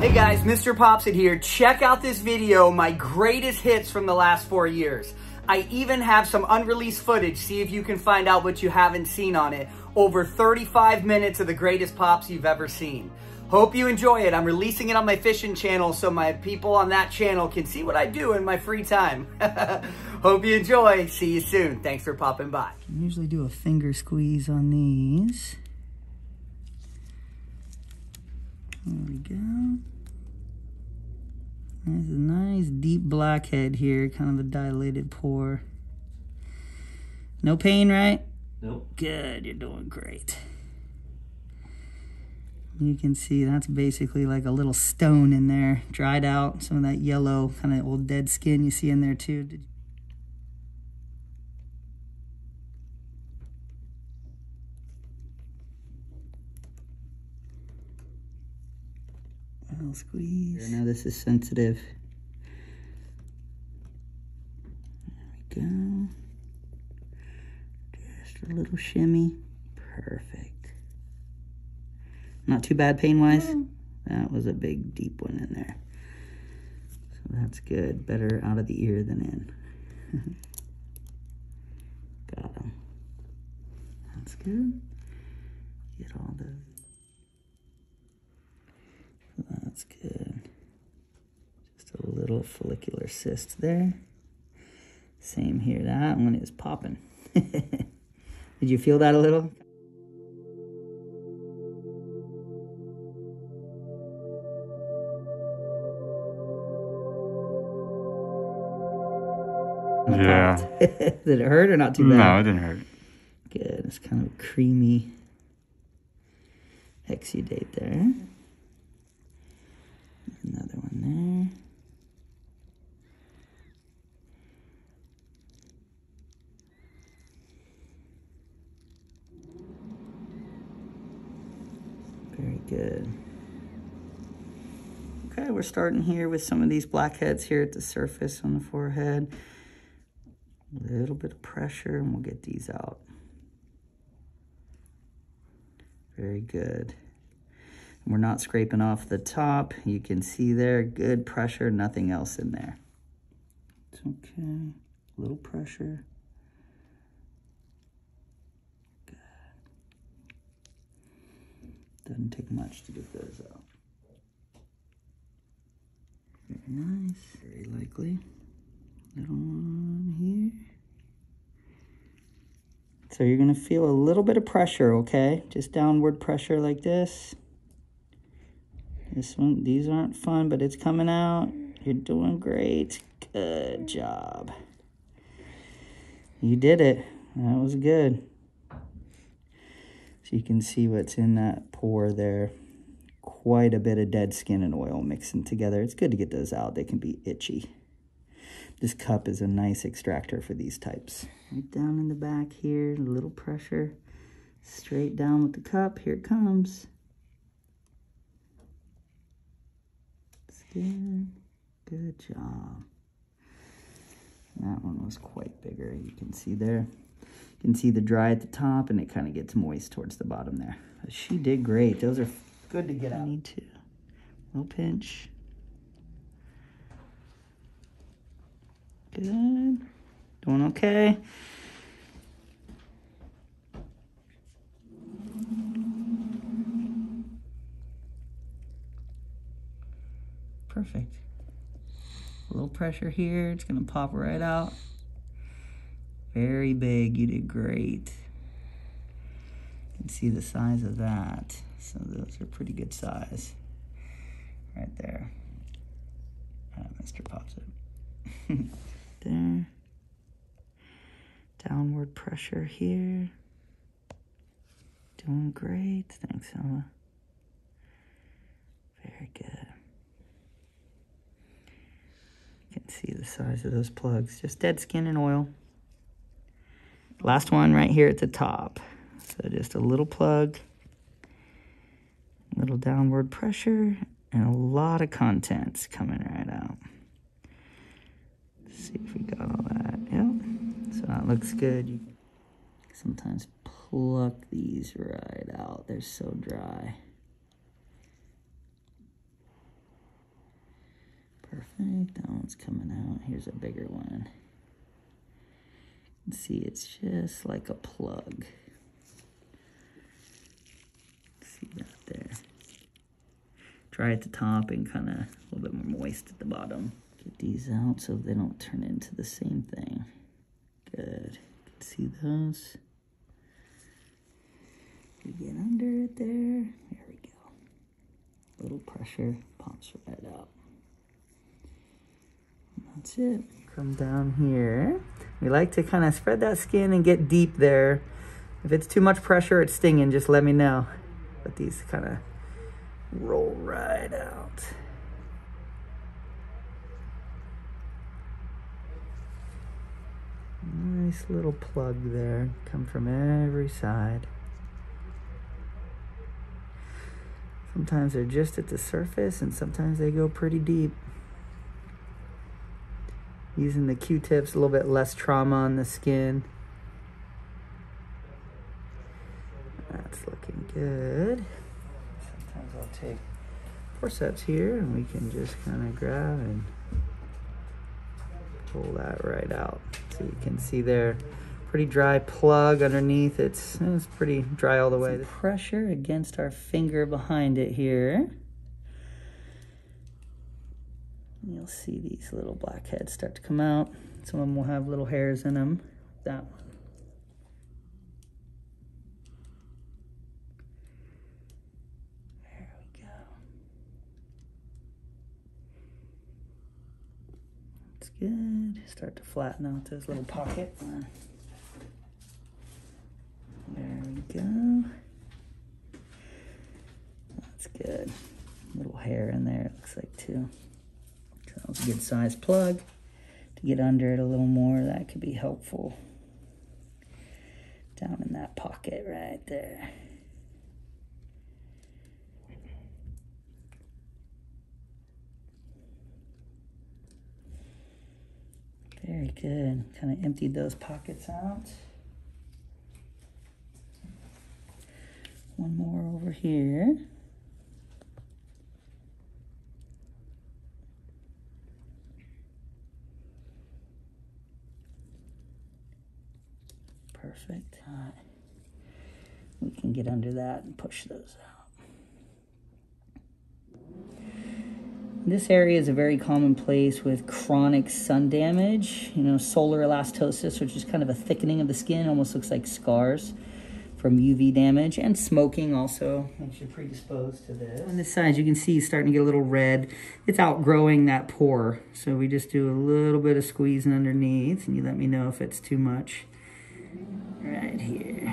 Hey guys, MrPopZit here. Check out this video, my greatest hits from the last 4 years. I even have some unreleased footage, see if you can find out what you haven't seen on it. Over 35 minutes of the greatest pops you've ever seen. Hope you enjoy it. I'm releasing it on my fishing channel so my people on that channel can see what I do in my free time. Hope you enjoy. See you soon. Thanks for popping by. I usually do a finger squeeze on these. There we go. There's a nice deep blackhead here, kind of a dilated pore. No pain, right? Nope. Good, you're doing great. You can see that's basically like a little stone in there, dried out. Some of that yellow, kind of old dead skin you see in there too. I'll squeeze. Now this is sensitive. There we go. Just a little shimmy. Perfect. Not too bad pain-wise. That was a big, deep one in there. So that's good. Better out of the ear than in. Got him. That's good. Get all the... That's good. Just a little follicular cyst there. Same here. That one is popping. Did you feel that a little? Yeah. Did it hurt or not too bad? No, it didn't hurt. Good. It's kind of creamy exudate there. Another one there. Very good. Okay, we're starting here with some of these blackheads here at the surface on the forehead. A little bit of pressure and we'll get these out. Very good. We're not scraping off the top. You can see there, good pressure, nothing else in there. It's okay, a little pressure. Good. Doesn't take much to get those out. Very nice, very likely. Little one here. So you're gonna feel a little bit of pressure, okay? Just downward pressure like this. This one, these aren't fun, but it's coming out. You're doing great. Good job. You did it. That was good. So you can see what's in that pore there. Quite a bit of dead skin and oil mixing together. It's good to get those out. They can be itchy. This cup is a nice extractor for these types. Right down in the back here, a little pressure. Straight down with the cup. Here it comes. Good. Good job. That one was quite bigger. You can see there. You can see the dry at the top and it kind of gets moist towards the bottom there. But she did great. Those are good to get out. Need to. Little pinch. Good. Doing okay. Perfect. A little pressure here. It's going to pop right out. Very big. You did great. You can see the size of that. So those are pretty good size. Right there. MrPopZit. There. Downward pressure here. Doing great. Thanks, Emma. Very good. You can see the size of those plugs. Just dead skin and oil. Last one right here at the top. So just a little plug, a little downward pressure, and a lot of contents coming right out. Let's see if we got all that. Yep. So that looks good. Sometimes pluck these right out. They're so dry. Perfect. That one's coming out. Here's a bigger one. See, it's just like a plug. See that there. Dry at the top and kind of a little bit more moist at the bottom. Get these out so they don't turn into the same thing. Good. You can see those. You get under it there. There we go. A little pressure, pops right out. And that's it. Come down here. We like to kind of spread that skin and get deep there. If it's too much pressure, it's stinging, just let me know. But these kind of roll right out. Nice little plug there. Come from every side. Sometimes they're just at the surface and sometimes they go pretty deep. Using the Q-tips, a little bit less trauma on the skin. That's looking good. Sometimes I'll take forceps here and we can just kind of grab and pull that right out. So you can see there, pretty dry plug underneath. It's pretty dry all the way. Some pressure against our finger behind it here. You'll see these little blackheads start to come out. Some of them will have little hairs in them. That one. There we go. That's good. Start to flatten out this little pocket. There we go. That's good. Little hair in there, it looks like, too. That was a good size plug. To get under it a little more, that could be helpful. Down in that pocket right there. Very good. Kind of emptied those pockets out. One more over here. Perfect. All right. We can get under that and push those out. This area is a very common place with chronic sun damage, solar elastosis, which is kind of a thickening of the skin, almost looks like scars from UV damage, and smoking also makes you predisposed to this. On this side, you can see it's starting to get a little red. It's outgrowing that pore. So we just do a little bit of squeezing underneath, and you let me know if it's too much. Right here.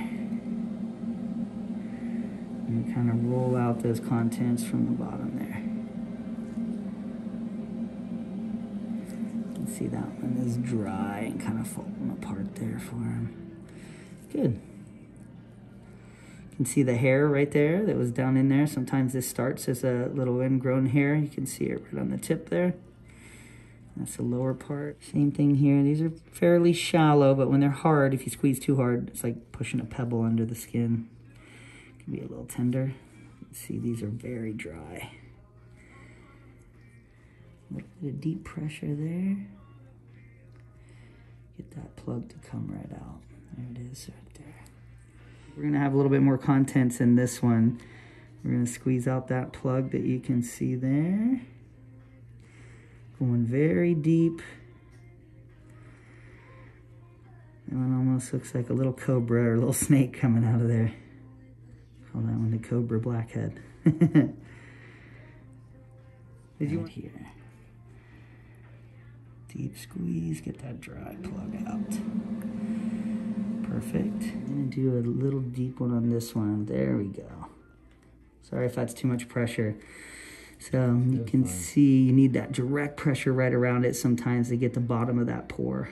And kind of roll out those contents from the bottom there. You can see that one is dry and kind of falling apart there for him. Good. You can see the hair right there that was down in there. Sometimes this starts as a little ingrown hair. You can see it right on the tip there. That's the lower part. Same thing here. These are fairly shallow, but when they're hard, if you squeeze too hard, it's like pushing a pebble under the skin. It can be a little tender. You can see these are very dry. A little bit of deep pressure there. Get that plug to come right out. There it is right there. We're gonna have a little bit more contents in this one. We're gonna squeeze out that plug that you can see there. Going very deep. That one almost looks like a little cobra or a little snake coming out of there. Call that one the cobra blackhead. Did you want here? Deep squeeze, get that dry plug out. Perfect. I'm gonna do a little deep one on this one. There we go. Sorry if that's too much pressure. So you can see you need that direct pressure right around it sometimes to get the bottom of that pore.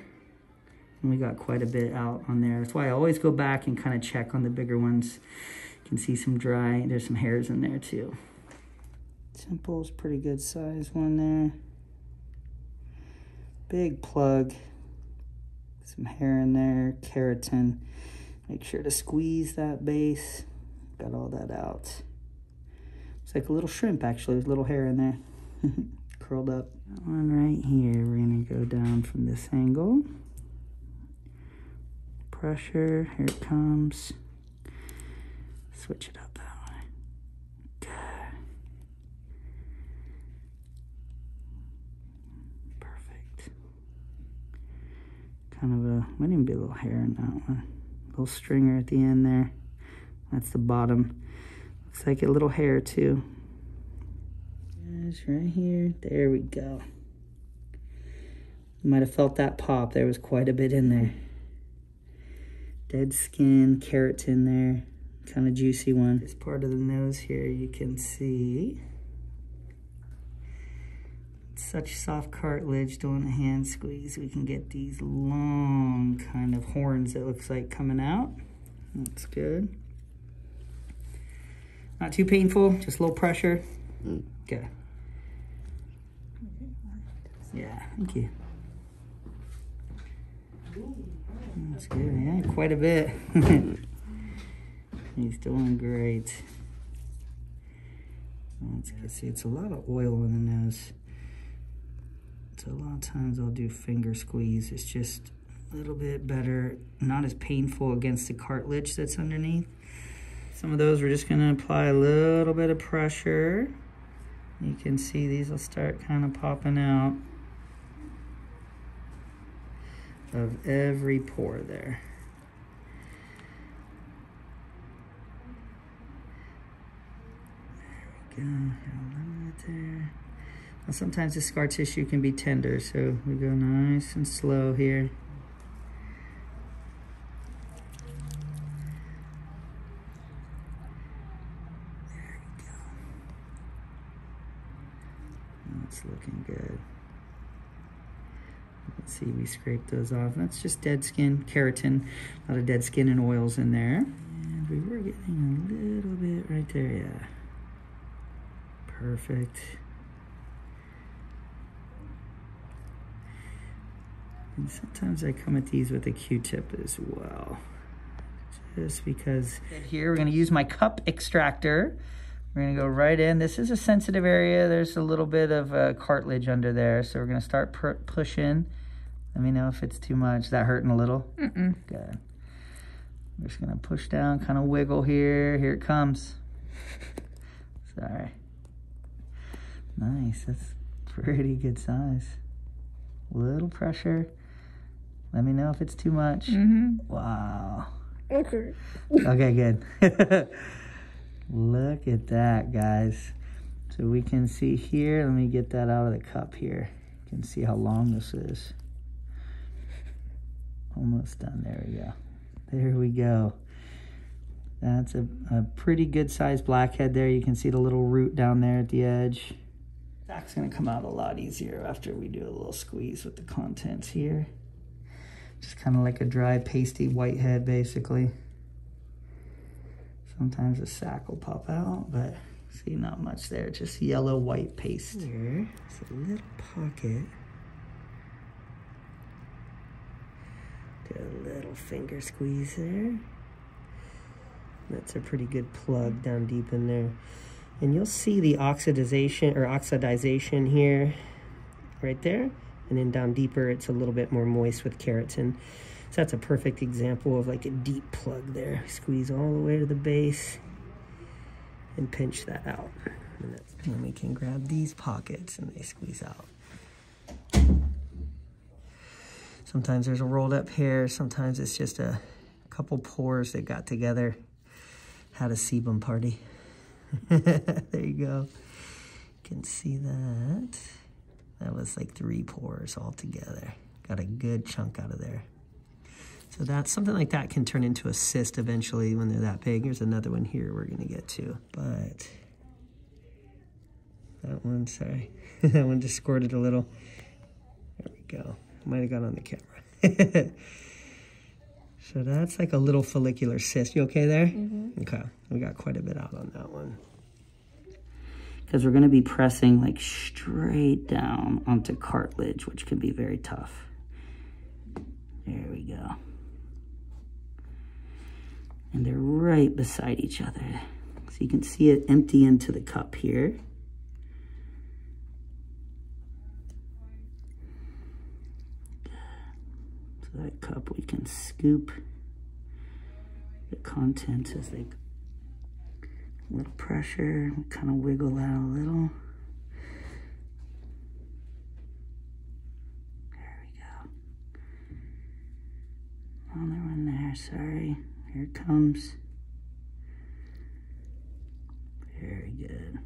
And we got quite a bit out on there. That's why I always go back and kind of check on the bigger ones. You can see some dry, there's some hairs in there too. Temple's pretty good size one there. Big plug, some hair in there, keratin. Make sure to squeeze that base. Got all that out. It's like a little shrimp, actually. There's a little hair in there. Curled up. That one right here, we're gonna go down from this angle. Pressure, here it comes. Switch it up that way. Good. Perfect. Kind of a, might even be a little hair in that one. Little stringer at the end there. That's the bottom. Looks like a little hair too. Just right here. There we go. You might have felt that pop. There was quite a bit in there. Dead skin, keratin there. Kind of juicy one. This part of the nose here you can see. Such soft cartilage. Doing a hand squeeze, we can get these long kind of horns it looks like coming out. That's good. Not too painful, just a little pressure. Okay. Yeah, thank you. That's good, yeah, quite a bit. He's doing great. That's good. See, it's a lot of oil in the nose. So a lot of times I'll do finger squeeze. It's just a little bit better, not as painful against the cartilage that's underneath. Some of those we're just gonna apply a little bit of pressure. You can see these will start kind of popping out of every pore there. There we go, got a little bit there. Now sometimes the scar tissue can be tender, so we go nice and slow here. There we go. That's looking good. Let's see, we scrape those off. That's just dead skin, keratin, a lot of dead skin and oils in there. And we were getting a little bit right there, yeah. Perfect. And sometimes I come at these with a Q-tip as well. Just because. Here, we're gonna use my cup extractor. We're gonna go right in. This is a sensitive area. There's a little bit of cartilage under there. So we're gonna start pushing. Let me know if it's too much. Is that hurting a little? Mm-mm. Good. We're just gonna push down, kind of wiggle here. Here it comes. Sorry. Nice, that's pretty good size. Little pressure. Let me know if it's too much. Mm-hmm. Wow. Okay. Okay, good. Look at that, guys. So we can see here, let me get that out of the cup here. You can see how long this is. Almost done, there we go. There we go. That's a pretty good sized blackhead there. You can see the little root down there at the edge. That's gonna come out a lot easier after we do a little squeeze with the contents here. Just kind of like a dry, pasty whitehead, basically. Sometimes a sac will pop out, but see, not much there. Just yellow white paste. Here's a little pocket. Do a little finger squeeze there. That's a pretty good plug down deep in there. And you'll see the oxidization here, right there. And then down deeper, it's a little bit more moist with keratin. So that's a perfect example of like a deep plug there. Squeeze all the way to the base and pinch that out. And then we can grab these pockets and they squeeze out. Sometimes there's a rolled up hair. Sometimes it's just a couple pores that got together. Had a sebum party. There you go. You can see that. That was like 3 pores all together. Got a good chunk out of there. So that's something like that can turn into a cyst eventually when they're that big. Here's another one here we're gonna get to. But that one, sorry. That one just squirted a little. There we go. Might have got on the camera. So that's like a little follicular cyst. You okay there? Mm-hmm. Okay, we got quite a bit out on that one. Because we're gonna be pressing like straight down onto cartilage, which can be very tough. There we go. And they're right beside each other. So you can see it empty into the cup here. So that cup, we can scoop the contents as they, a little pressure, kind of wiggle that a little. There we go. Another one there, sorry. Here it comes. Very good.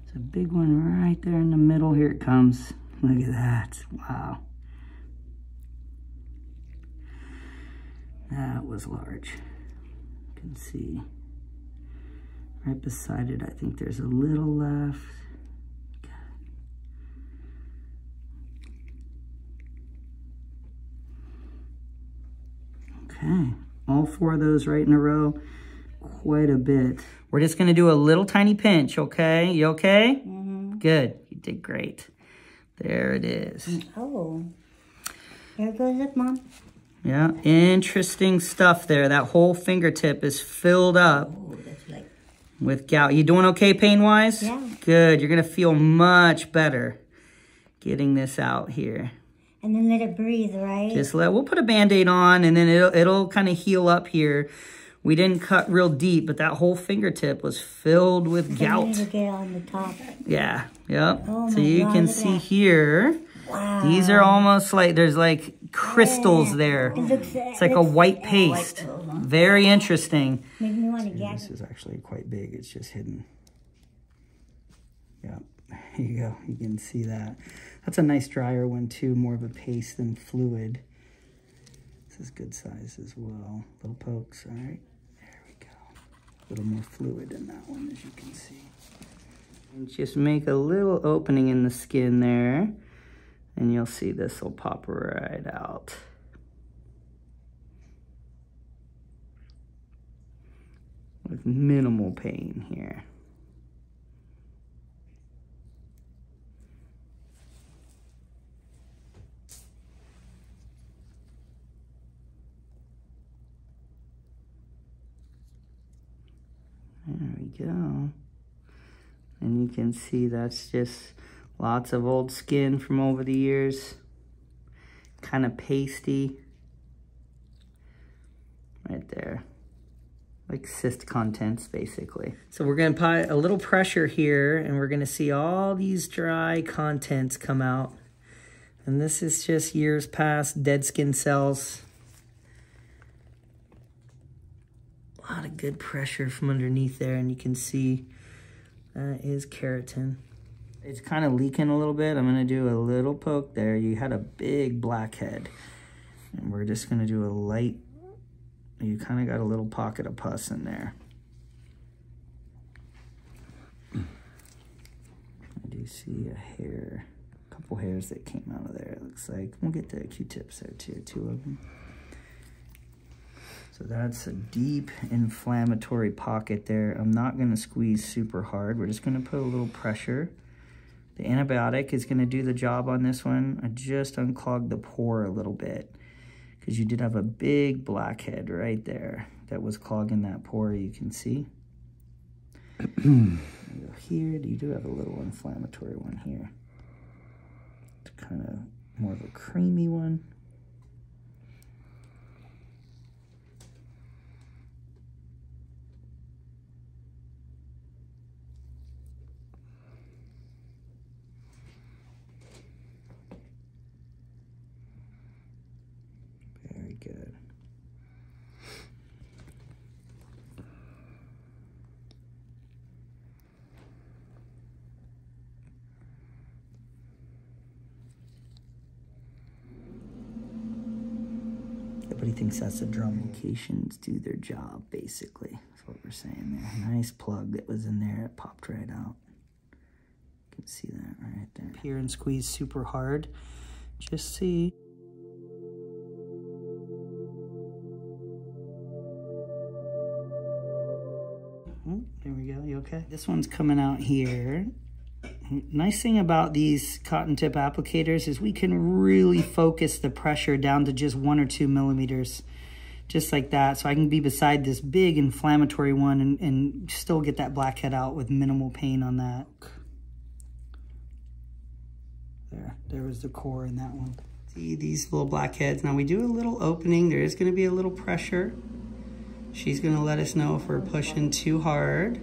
It's a big one right there in the middle. Here it comes. Look at that. Wow. That was large. You can see right beside it, I think there's a little left. Okay, all 4 of those right in a row, quite a bit. We're just gonna do a little tiny pinch, okay? You okay? Mm-hmm. Good, you did great. There it is. Oh, there goes it, Mom. Yeah, interesting stuff there. That whole fingertip is filled up with gout. You doing okay pain-wise? Yeah. Good, you're gonna feel much better getting this out here. And then let it breathe, right? Just we'll put a Band-Aid on and then it'll kind of heal up here. We didn't cut real deep, but that whole fingertip was filled with gout. Need to get on the top. Yeah, yep. Oh so you can see here, wow. These are almost like, there's like crystals there. It's like a white paste. Very interesting. Make me want to get This is actually quite big. It's just hidden. Yeah, here you go. You can see that. That's a nice drier one too, more of a paste than fluid. This is good size as well. Little pokes, all right. There we go. A little more fluid in that one, as you can see. And just make a little opening in the skin there, and you'll see this will pop right out. With minimal pain here. There we go. And you can see that's just lots of old skin from over the years. Kind of pasty. Right there. Like cyst contents, basically. So we're gonna apply a little pressure here and we're gonna see all these dry contents come out. And this is just years past dead skin cells. A lot of good pressure from underneath there, and you can see that is keratin. It's kind of leaking a little bit. I'm gonna do a little poke there. You had a big blackhead, and we're just gonna do a light, you kind of got a little pocket of pus in there. I do see a hair, a couple hairs that came out of there, it looks like. We'll get the Q-tips there too, 2 of them. So that's a deep inflammatory pocket there. I'm not gonna squeeze super hard. We're just gonna put a little pressure. The antibiotic is gonna do the job on this one. I just unclogged the pore a little bit because you did have a big blackhead right there that was clogging that pore, you can see. Here, you do have a little inflammatory one here. It's kind of more of a creamy one. Good. Everybody thinks that's a drum. Medications do their job, basically. That's what we're saying there. Nice plug that was in there. It popped right out. You can see that right there. Here and squeeze super hard. Just see. There we go, you okay? This one's coming out here. Nice thing about these cotton tip applicators is we can really focus the pressure down to just 1 or 2 millimeters, just like that. So I can be beside this big inflammatory one and still get that blackhead out with minimal pain on that. There was the core in that one. See these little blackheads. Now we do a little opening. There is going to be a little pressure. She's going to let us know if we're pushing too hard.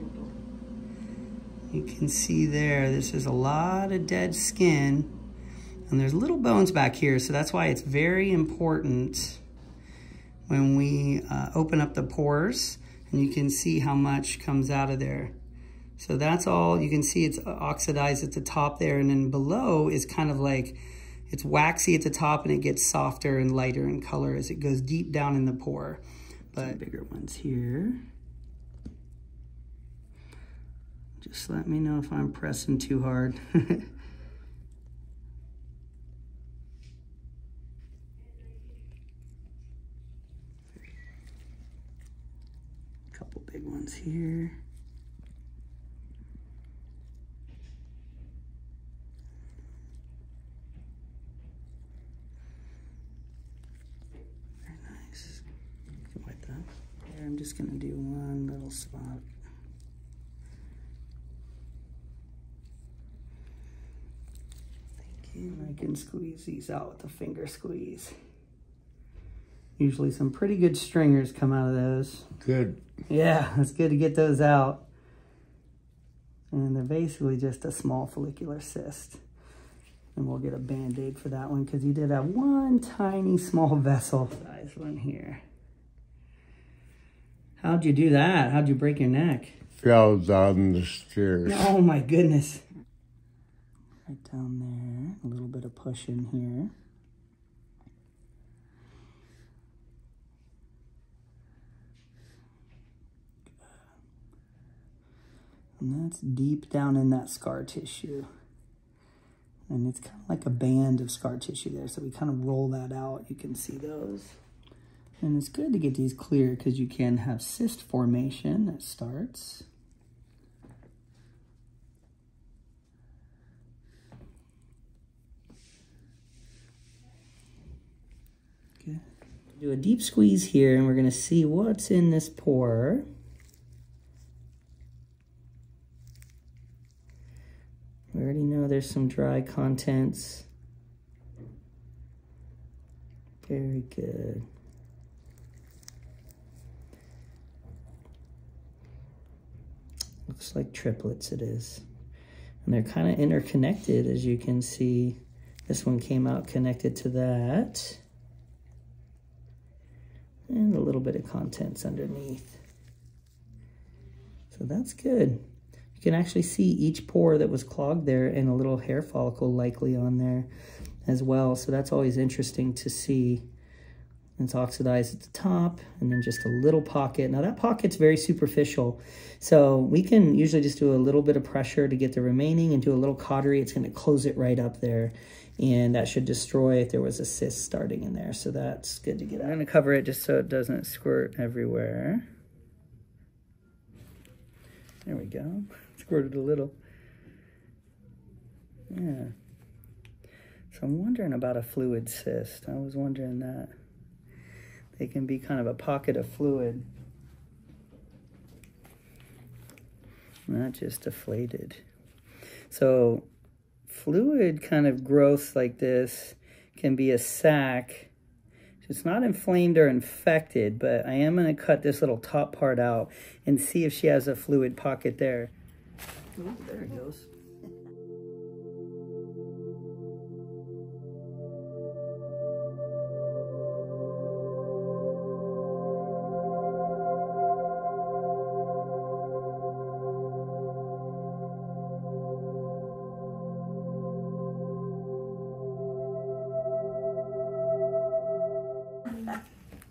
You can see there, this is a lot of dead skin. And there's little bones back here, so that's why it's very important when we open up the pores, and you can see how much comes out of there. So that's all. You can see it's oxidized at the top there, and then below is kind of like, it's waxy at the top and it gets softer and lighter in color as it goes deep down in the pore. But some bigger ones here. Just let me know if I'm pressing too hard. Couple big ones here. I'm just going to do one little spot. Thank you. I can squeeze these out with a finger squeeze. Usually some pretty good stringers come out of those. Good. Yeah, it's good to get those out. And they're basically just a small follicular cyst. And we'll get a Band-Aid for that one because you did have one tiny small vessel. Size one here. How'd you do that? How'd you break your neck? Fell down the stairs. Oh my goodness. Right down there. A little bit of push in here. And that's deep down in that scar tissue. And it's kind of like a band of scar tissue there. So we kind of roll that out. You can see those. And it's good to get these clear because you can have cyst formation that starts. Good. Do a deep squeeze here and we're going to see what's in this pore. We already know there's some dry contents. Very good. Looks like triplets it is. And they're kind of interconnected, as you can see. This one came out connected to that. And a little bit of contents underneath. So that's good. You can actually see each pore that was clogged there and a little hair follicle likely on there as well. So that's always interesting to see. It's oxidized at the top and then just a little pocket. Now that pocket's very superficial. So we can usually just do a little bit of pressure to get the remaining and do a little cautery. It's gonna close it right up there. And that should destroy if there was a cyst starting in there. So that's good to get out. I'm gonna cover it just so it doesn't squirt everywhere. There we go. Squirted a little. Yeah. So I'm wondering about a fluid cyst. I was wondering that. They can be kind of a pocket of fluid. Not just deflated. So fluid kind of growth like this can be a sac. It's not inflamed or infected, but I am going to cut this little top part out and see if she has a fluid pocket there. Ooh, there it goes.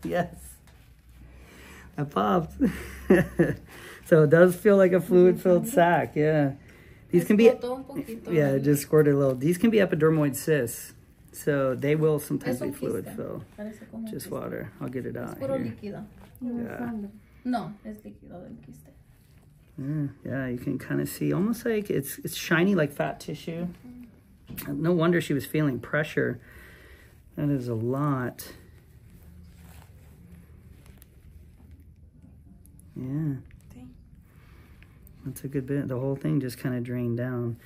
Yes, I popped. So it does feel like a fluid-filled sac, yeah. These can be, yeah, it just squirted a little. These can be epidermoid cysts, so they will sometimes be fluid-filled. Just water. I'll get it out here. Yeah. No, es líquido del quiste. Yeah, you can kind of see almost like it's shiny like fat tissue. No wonder she was feeling pressure. That is a lot. Yeah. That's a good bit. The whole thing just kind of drained down.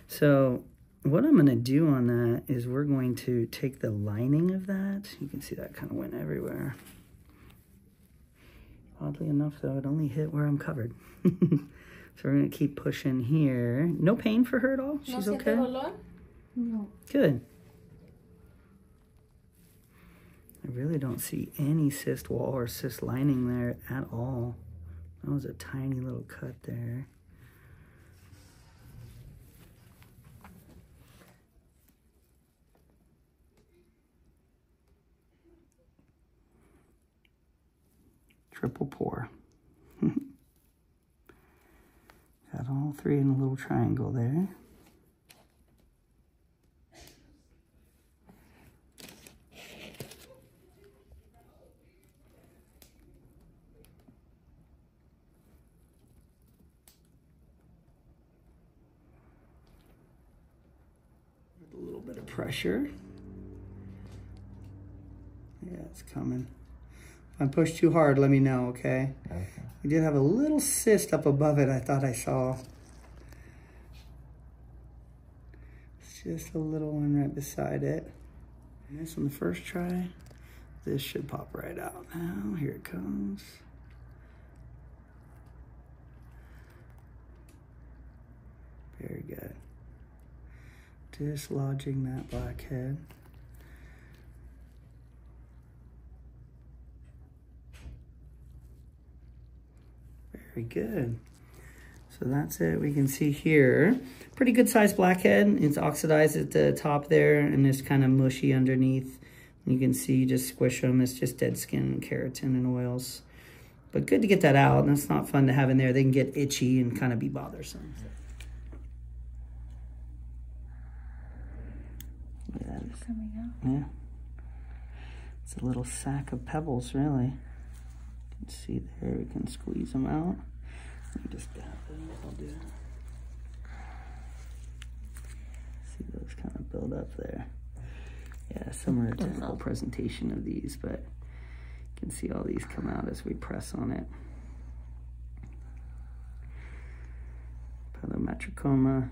So what I'm going to do on that is we're going to take the lining of that. You can see that kind of went everywhere. Oddly enough, though, it only hit where I'm covered. So we're going to keep pushing here. No pain for her at all? She's okay? No. Good. I really don't see any cyst wall or cyst lining there at all. That was a tiny little cut there. Triple pour. Got all three in a little triangle there. With a little bit of pressure. Yeah, it's coming. If I push too hard, let me know, okay? Okay. We did have a little cyst up above it I thought I saw. It's just a little one right beside it. And this on the first try. This should pop right out now. Here it comes. Very good. Dislodging that blackhead. Very good. So that's it. We can see here, pretty good sized blackhead. It's oxidized at the top there and it's kind of mushy underneath. You can see, you just squish them. It's just dead skin, keratin, and oils. But good to get that out. That's not fun to have in there. They can get itchy and kind of be bothersome. Yeah, Coming out. Yeah. It's a little sack of pebbles, really. You can see there, we can squeeze them out. Let me just dab them, I'll do. See those kind of build up there. Yeah, similar typical presentation of these, but you can see all these come out as we press on it. Pelametricoma.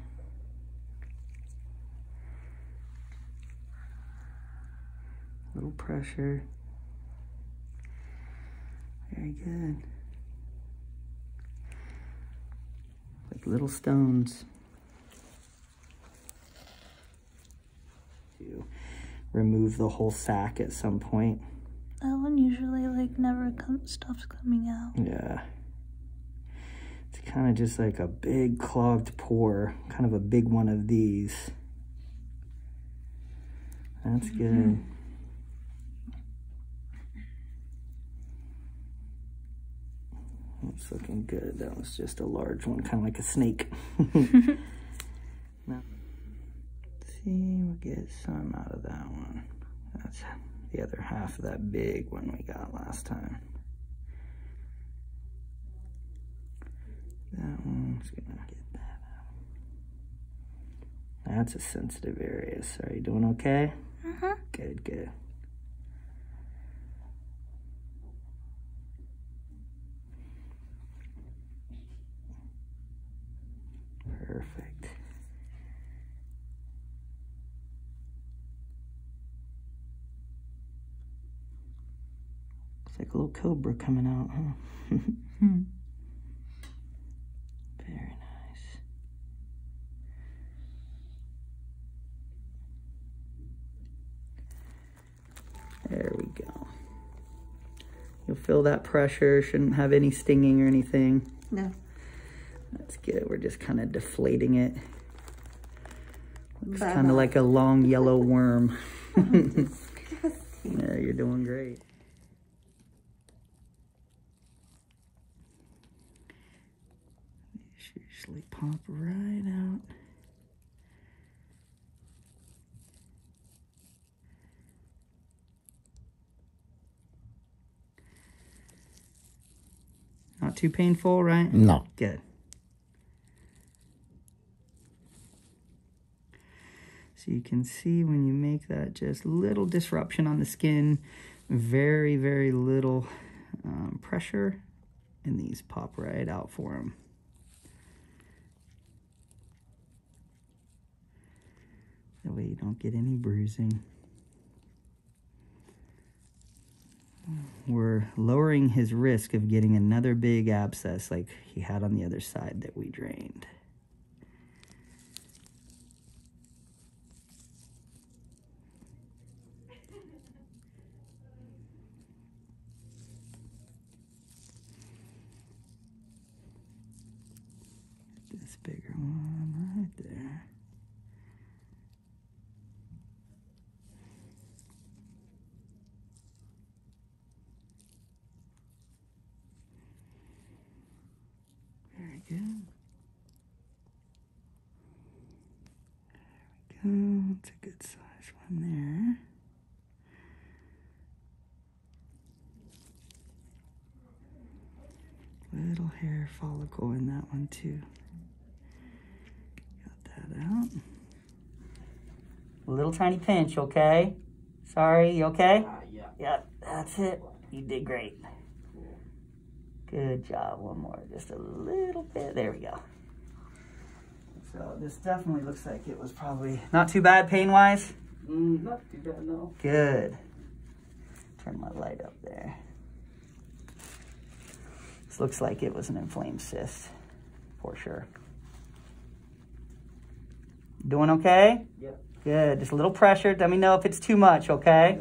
Little pressure. Very good. Like little stones. To remove the whole sac at some point. That one usually like never stops coming out. Yeah. It's kind of just like a big clogged pore, kind of a big one of these. That's good. It's looking good. That was just a large one, kind of like a snake. Now, let's see, we'll get some out of that one. That's the other half of that big one we got last time. That one's gonna get that out. That's a sensitive area. So are you doing okay? Uh-huh. Good, good. Perfect. Looks like a little cobra coming out, huh? Very nice. There we go. You'll feel that pressure. Shouldn't have any stinging or anything. No. That's good. We're just kind of deflating it. Looks kind of like a long yellow worm. Yeah, you're doing great. These usually pop right out. Not too painful, right? No. Good. So you can see when you make that just little disruption on the skin, very, very little pressure, and these pop right out for them. That way you don't get any bruising. We're lowering his risk of getting another big abscess like he had on the other side that we drained. This bigger one right there. Very good. There we go. It's a good size one there. Little hair follicle in that one too. Got that out. A little tiny pinch, okay? Sorry, you okay? Yeah. Yeah, that's it. You did great. Good job. One more, just a little bit. There we go. So this definitely looks like it was probably not too bad pain-wise. Not too bad, no. Good. Turn my light up there. This looks like it was an inflamed cyst, for sure. Doing okay? Yeah. Good. Just a little pressure. Let me know if it's too much, okay?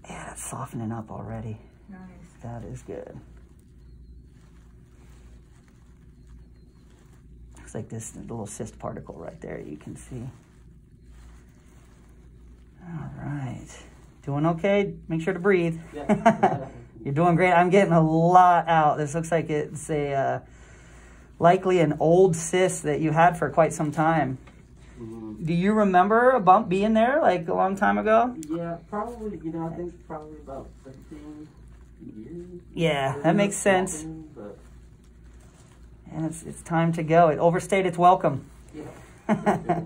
Yeah, it's softening up already. Nice. That is good. Looks like this little cyst particle right there you can see. All right. Doing okay? Make sure to breathe. Yeah. You're doing great. I'm getting a lot out. This looks like it's a likely an old cyst that you had for quite some time. Do you remember a bump being there like a long time ago? Yeah, probably, I think probably about 15 years. Yeah, that makes sense. But And it's time to go. It overstayed its welcome. yeah.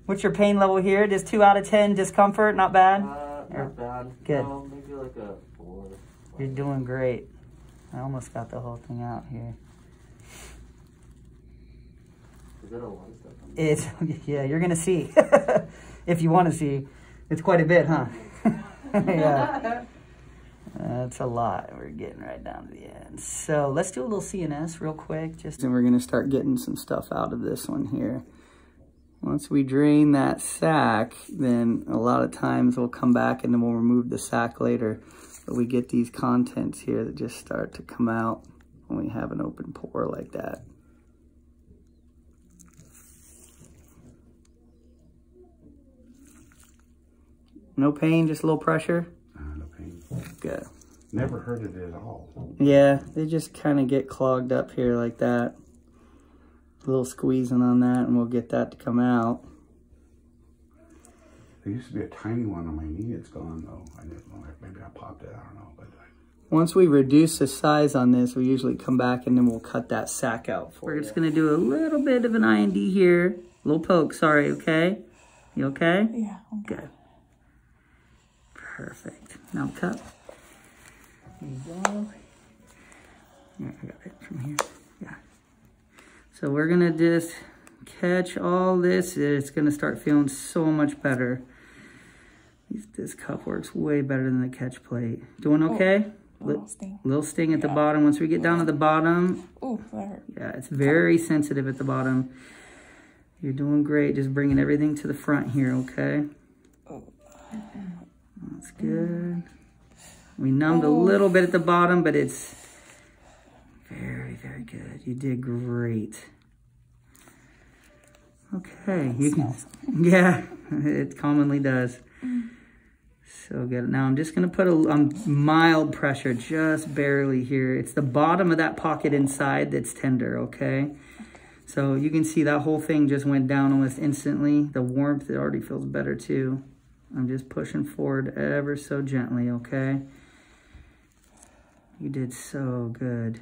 What's your pain level here? Just 2 out of 10 discomfort, not bad? Not bad. Good. No, maybe like a 4. You're doing great. I almost got the whole thing out here. Is that a lot of stuff? It's, yeah, you're going to see. If you want to see. It's quite a bit, huh? Yeah. That's a lot. We're getting right down to the end. So let's do a little CNS real quick. And we're going to start getting some stuff out of this one here. Once we drain that sac, then a lot of times we'll come back and then we'll remove the sac later. But we get these contents here that just start to come out when we have an open pore like that. No pain, just a little pressure? No pain. Good. Never heard it at all. Yeah, they just kind of get clogged up here like that. A little squeezing on that and we'll get that to come out. There used to be a tiny one on my knee. It's gone though. I didn't know. Maybe I popped it. I don't know. But once we reduce the size on this, we usually come back and then we'll cut that sac out for you. We're just going to do a little bit of an IND here. A little poke, sorry, okay? You okay? Yeah. Okay. Good. Perfect. Now cut. There you go. Yeah, I got it from here. Yeah. So we're going to just catch all this. It's going to start feeling so much better. This cup works way better than the catch plate. Doing okay? Little sting. Little sting at the bottom. Once we get down to the bottom. Oh, that hurt. Yeah, it's very sensitive at the bottom. You're doing great. Just bringing everything to the front here, okay? That's good. We numbed a little bit at the bottom, but it's very, very good. You did great. Okay, you can. Yeah, it commonly does. So good. Now I'm just gonna put a mild pressure, just barely here. It's the bottom of that pocket inside that's tender. Okay. So you can see that whole thing just went down almost instantly. The warmth, it already feels better too. I'm just pushing forward ever so gently, okay? You did so good.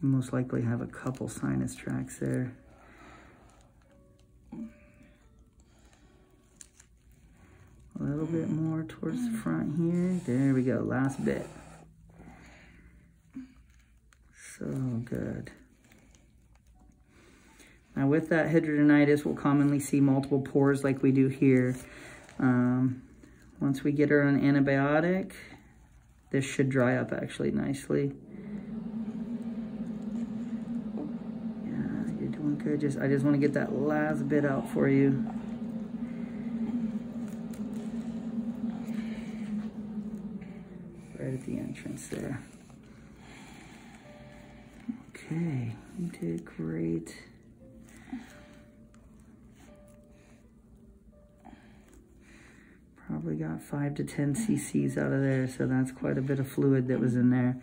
most likely have a couple sinus tracts there. A little bit more towards the front here. There we go, last bit. So good. Now with that hidradenitis, we'll commonly see multiple pores like we do here. Once we get her on antibiotic, this should dry up actually nicely. Yeah, you're doing good. I just want to get that last bit out for you. Right at the entrance there. Okay, you did great. Probably got 5 to 10 cc's out of there, so that's quite a bit of fluid that was in there.